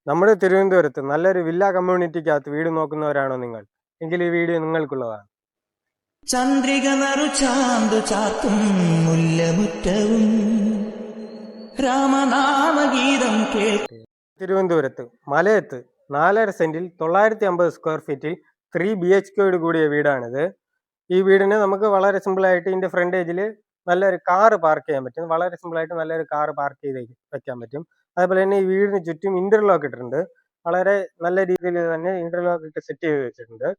നമ്മുടെ തിരുവനന്തപുരത്ത് നല്ലൊരു വില്ല കമ്മ്യൂണിറ്റിക്കകത്ത് വീട് നോക്കുന്നവരാണോ നിങ്ങൾ? എങ്കിൽ ഈ വീഡിയോ നിങ്ങൾക്കുള്ളതാണ്. ചന്ദ്രിക നറുചാന്തു ചാത്തും മുല്ലമുറ്റവും രാമനാമഗീതം കേട്ട് തിരുവനന്തപുരത്ത് മലയത്ത് 4.5 സെന്റിൽ 950 സ്ക്വയർ ഫീറ്റിൽ 3 BHK കൂടിയ വീടാണിത്. ഈ വീടിന് നമുക്ക് വളരെ സിമ്പിളായിട്ട് ഇതിൻ്റെ ഫ്രണ്ടേജിൽ നല്ലൊരു കാറ് പാർക്ക് ചെയ്യാൻ പറ്റും. വളരെ സിമ്പിളായിട്ട് നല്ലൊരു കാറ് പാർക്ക് ചെയ്ത് വെക്കാൻ പറ്റും. അതുപോലെ തന്നെ ഈ വീടിന് ചുറ്റും ഇന്റർലോക്ക് ഇട്ടിട്ടുണ്ട്. വളരെ നല്ല രീതിയിൽ തന്നെ ഇന്റർലോക്ക് ഇട്ട് സെറ്റ് ചെയ്ത് വെച്ചിട്ടുണ്ട്.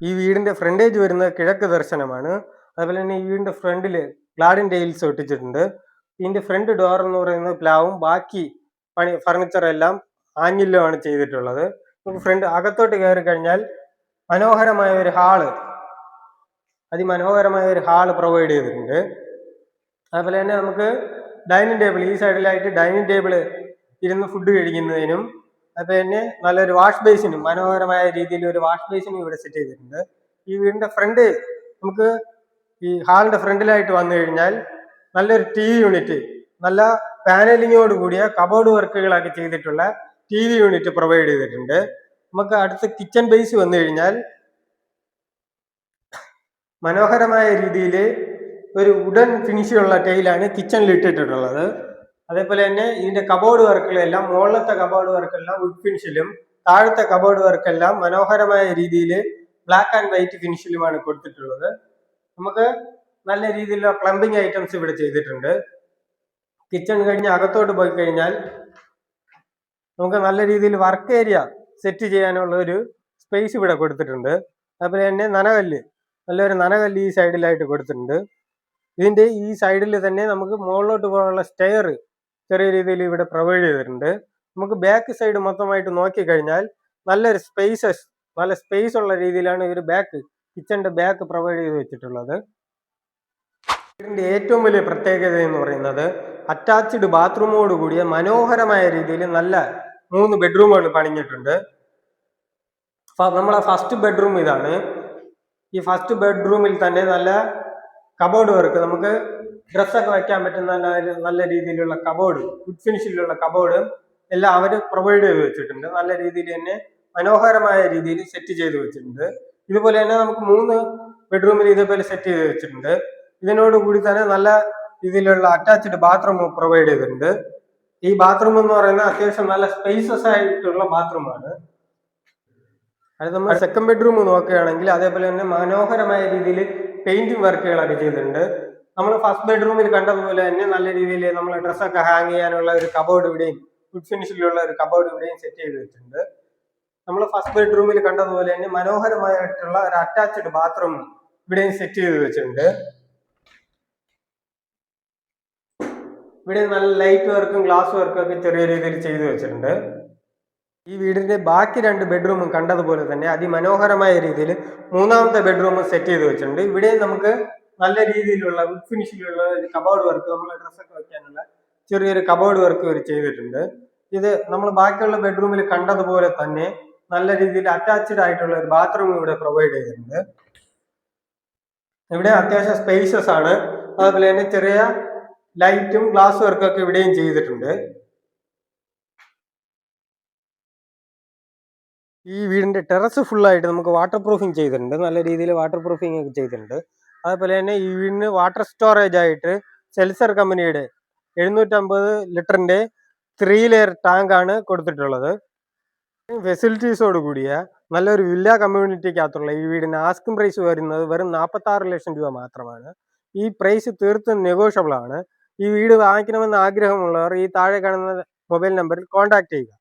ഈ വീടിന്റെ ഫ്രണ്ടേജ് വരുന്നത് കിഴക്ക് ദർശനമാണ്. അതുപോലെ തന്നെ ഈ വീടിന്റെ ഫ്രണ്ടിൽ ഗ്ലാഡിൻ ടൈൽസ് ഒട്ടിച്ചിട്ടുണ്ട്. ഇതിന്റെ ഫ്രണ്ട് ഡോർ എന്ന് പറയുന്നത് പ്ലാവും, ബാക്കി ഫർണിച്ചർ എല്ലാം ആഞ്ഞിലുമാണ് ചെയ്തിട്ടുള്ളത്. നമുക്ക് ഫ്രണ്ട് അകത്തോട്ട് കയറി കഴിഞ്ഞാൽ മനോഹരമായ ഒരു ഹാള്, അതിമനോഹരമായ ഒരു ഹാള് പ്രൊവൈഡ് ചെയ്തിട്ടുണ്ട്. അതുപോലെ തന്നെ നമുക്ക് ഡൈനിങ് ടേബിൾ, ഈ സൈഡിലായിട്ട് ഡൈനിങ് ടേബിൾ ഇരുന്ന് ഫുഡ് കഴിക്കുന്നതിനും, അതുപോലെ തന്നെ നല്ലൊരു വാഷ് ബേസിനും, മനോഹരമായ രീതിയിൽ ഒരു വാഷ് ബേസിനും ഇവിടെ സെറ്റ് ചെയ്തിട്ടുണ്ട്. ഈ വീടിന്റെ ഫ്രണ്ട് നമുക്ക് ഈ ഹാളിന്റെ ഫ്രണ്ടിലായിട്ട് വന്നു കഴിഞ്ഞാൽ നല്ലൊരു TV യൂണിറ്റ്, നല്ല പാനലിങ്ങോട് കൂടിയ കബോർഡ് വർക്കുകളൊക്കെ ചെയ്തിട്ടുള്ള TV യൂണിറ്റ് പ്രൊവൈഡ് ചെയ്തിട്ടുണ്ട്. നമുക്ക് അടുത്ത് കിച്ചൺ ബേസ് വന്നു കഴിഞ്ഞാൽ മനോഹരമായ രീതിയിൽ ഒരു വുഡൻ ഫിനിഷുള്ള ടൈലാണ് കിച്ചണിൽ ഇട്ടിട്ടുള്ളത്. അതേപോലെ തന്നെ ഇതിന്റെ കബോർഡ് വർക്കുകളെല്ലാം, മുകളിലത്തെ കബോർഡ് വർക്കെല്ലാം വുഡ് ഫിനിഷിലും, താഴത്തെ കബോർഡ് വർക്കെല്ലാം മനോഹരമായ രീതിയിൽ ബ്ലാക്ക് ആൻഡ് വൈറ്റ് ഫിനിഷിലുമാണ് കൊടുത്തിട്ടുള്ളത്. നമുക്ക് നല്ല രീതിയിലുള്ള പ്ലംബിംഗ് ഐറ്റംസ് ഇവിടെ ചെയ്തിട്ടുണ്ട്. കിച്ചൺ കഴിഞ്ഞ് അകത്തോട്ട് പോയി കഴിഞ്ഞാൽ നമുക്ക് നല്ല രീതിയിൽ വർക്ക് ഏരിയ സെറ്റ് ചെയ്യാനുള്ള ഒരു സ്പേസ് ഇവിടെ കൊടുത്തിട്ടുണ്ട്. അതുപോലെ തന്നെ നനകല്ല്, നല്ലൊരു നനകല്ല് ഈ സൈഡിലായിട്ട് കൊടുത്തിട്ടുണ്ട്. ഇതിന്റെ ഈ സൈഡിൽ തന്നെ നമുക്ക് മുകളിലോട്ട് പോകാനുള്ള സ്റ്റെയർ ചെറിയ രീതിയിൽ ഇവിടെ പ്രൊവൈഡ് ചെയ്തിട്ടുണ്ട്. നമുക്ക് ബാക്ക് സൈഡ് മൊത്തമായിട്ട് നോക്കിക്കഴിഞ്ഞാൽ നല്ലൊരു നല്ല സ്പേസ് ഉള്ള രീതിയിലാണ് ഇവർ കിച്ചന്റെ ബാക്ക് പ്രൊവൈഡ് ചെയ്ത് വെച്ചിട്ടുള്ളത്. വീടിന്റെ ഏറ്റവും വലിയ പ്രത്യേകത എന്ന് പറയുന്നത് അറ്റാച്ച്ഡ് ബാത്റൂമോട് കൂടിയ മനോഹരമായ രീതിയിൽ നല്ല 3 ബെഡ്റൂമുകൾ പണിഞ്ഞിട്ടുണ്ട്. നമ്മളെ ഫസ്റ്റ് ബെഡ്റൂം ഇതാണ്. ഈ ഫസ്റ്റ് ബെഡ്റൂമിൽ തന്നെ നല്ല കബോർഡ് വർക്ക്, നമുക്ക് ഡ്രസ്സൊക്കെ വെക്കാൻ പറ്റുന്ന നല്ല രീതിയിലുള്ള കബോർഡ്, വുഡ് ഫിനിഷിലുള്ള കബോർഡ് എല്ലാം അവർ പ്രൊവൈഡ് ചെയ്ത് വെച്ചിട്ടുണ്ട്. നല്ല രീതിയിൽ തന്നെ മനോഹരമായ രീതിയിൽ സെറ്റ് ചെയ്ത് വെച്ചിട്ടുണ്ട്. ഇതുപോലെ തന്നെ നമുക്ക് 3 ബെഡ്റൂമിൽ ഇതേപോലെ സെറ്റ് ചെയ്ത് വെച്ചിട്ടുണ്ട്. ഇതിനോട് കൂടി തന്നെ നല്ല രീതിയിലുള്ള അറ്റാച്ച്ഡ് ബാത്റൂം പ്രൊവൈഡ് ചെയ്തിട്ടുണ്ട്. ഈ ബാത്റൂം എന്ന് പറയുന്നത് അത്യാവശ്യം നല്ല സ്പേസസ് ആയിട്ടുള്ള ബാത്റൂമാണ്. അത് നമ്മൾ സെക്കൻഡ് ബെഡ്റൂം നോക്കുകയാണെങ്കിൽ അതേപോലെ തന്നെ മനോഹരമായ രീതിയിൽ പെയിന്റിംഗ് വർക്കുകളൊക്കെ ചെയ്തിട്ടുണ്ട്. നമ്മൾ ഫസ്റ്റ് ബെഡ്റൂമിൽ കണ്ടതുപോലെ തന്നെ നല്ല രീതിയിൽ നമ്മൾ ഡ്രസ്സൊക്കെ ഹാങ് ചെയ്യാനുള്ള ഒരു കബോർഡ് ഇവിടെയും, വുഡ് ഫിനിഷിലുള്ള ഒരു കബോർഡ് ഇവിടെയും സെറ്റ് ചെയ്ത് വെച്ചിട്ടുണ്ട്. നമ്മൾ ഫസ്റ്റ് ബെഡ്റൂമിൽ കണ്ടതുപോലെ തന്നെ മനോഹരമായിട്ടുള്ള ഒരു അറ്റാച്ച്ഡ് ബാത്റൂം ഇവിടെയും സെറ്റ് ചെയ്ത് വെച്ചിട്ടുണ്ട്. ഇവിടെ നല്ല ലൈറ്റ് വർക്കും ഗ്ലാസ് വർക്കും ഒക്കെ ചെറിയ രീതിയിൽ ചെയ്തു വെച്ചിട്ടുണ്ട്. ഈ വീടിന്റെ ബാക്കി 2 ബെഡ്റൂമും കണ്ടതുപോലെ തന്നെ അതിമനോഹരമായ രീതിയിൽ 3ാമത്തെ ബെഡ്റൂം സെറ്റ് ചെയ്ത് വെച്ചിട്ടുണ്ട്. ഇവിടെ നമുക്ക് നല്ല രീതിയിലുള്ള വുഡ് ഫിനിഷിലുള്ള ഒരു കബോർഡ് വർക്ക്, നമ്മൾ ഡ്രസ്സൊക്കെ വെക്കാനുള്ള ചെറിയൊരു കബോർഡ് വർക്ക് ഇവർ ചെയ്തിട്ടുണ്ട്. ഇത് നമ്മൾ ബാക്കിയുള്ള ബെഡ്റൂമിൽ കണ്ടതുപോലെ തന്നെ നല്ല രീതിയിൽ അറ്റാച്ച്ഡ് ആയിട്ടുള്ള ഒരു ബാത്റൂം ഇവിടെ പ്രൊവൈഡ് ചെയ്തിട്ടുണ്ട്. ഇവിടെ അത്യാവശ്യം സ്പേസസ് ആണ്. അതുപോലെ തന്നെ ചെറിയ ലൈറ്റും ഗ്ലാസ് വർക്കും ഒക്കെ ഇവിടെയും ചെയ്തിട്ടുണ്ട്. ഈ വീടിന്റെ ടെറസ് ഫുള്ളായിട്ട് നമുക്ക് വാട്ടർ പ്രൂഫിങ് ചെയ്തിട്ടുണ്ട്. നല്ല രീതിയിൽ വാട്ടർ പ്രൂഫിങ് ഒക്കെ ചെയ്തിട്ടുണ്ട്. അതുപോലെ തന്നെ ഈ വീടിന് വാട്ടർ സ്റ്റോറേജ് ആയിട്ട് സെൽസർ കമ്പനിയുടെ 750 ലിറ്ററിന്റെ 3 ലെയർ ടാങ്ക് ആണ് കൊടുത്തിട്ടുള്ളത്. ഫെസിലിറ്റീസോട് കൂടിയ നല്ലൊരു വില്ല കമ്മ്യൂണിറ്റിക്കകത്തുള്ള ഈ വീടിന് ആസ്കിംഗ് പ്രൈസ് വരുന്നത് വെറും 46 ലക്ഷം രൂപ മാത്രമാണ്. ഈ പ്രൈസ് തീർത്തും നെഗോഷ്യബിൾ ആണ്. ഈ വീട് വാങ്ങിക്കണമെന്ന് ആഗ്രഹമുള്ളവർ ഈ താഴെ കാണുന്ന മൊബൈൽ നമ്പറിൽ കോൺടാക്ട് ചെയ്യുക.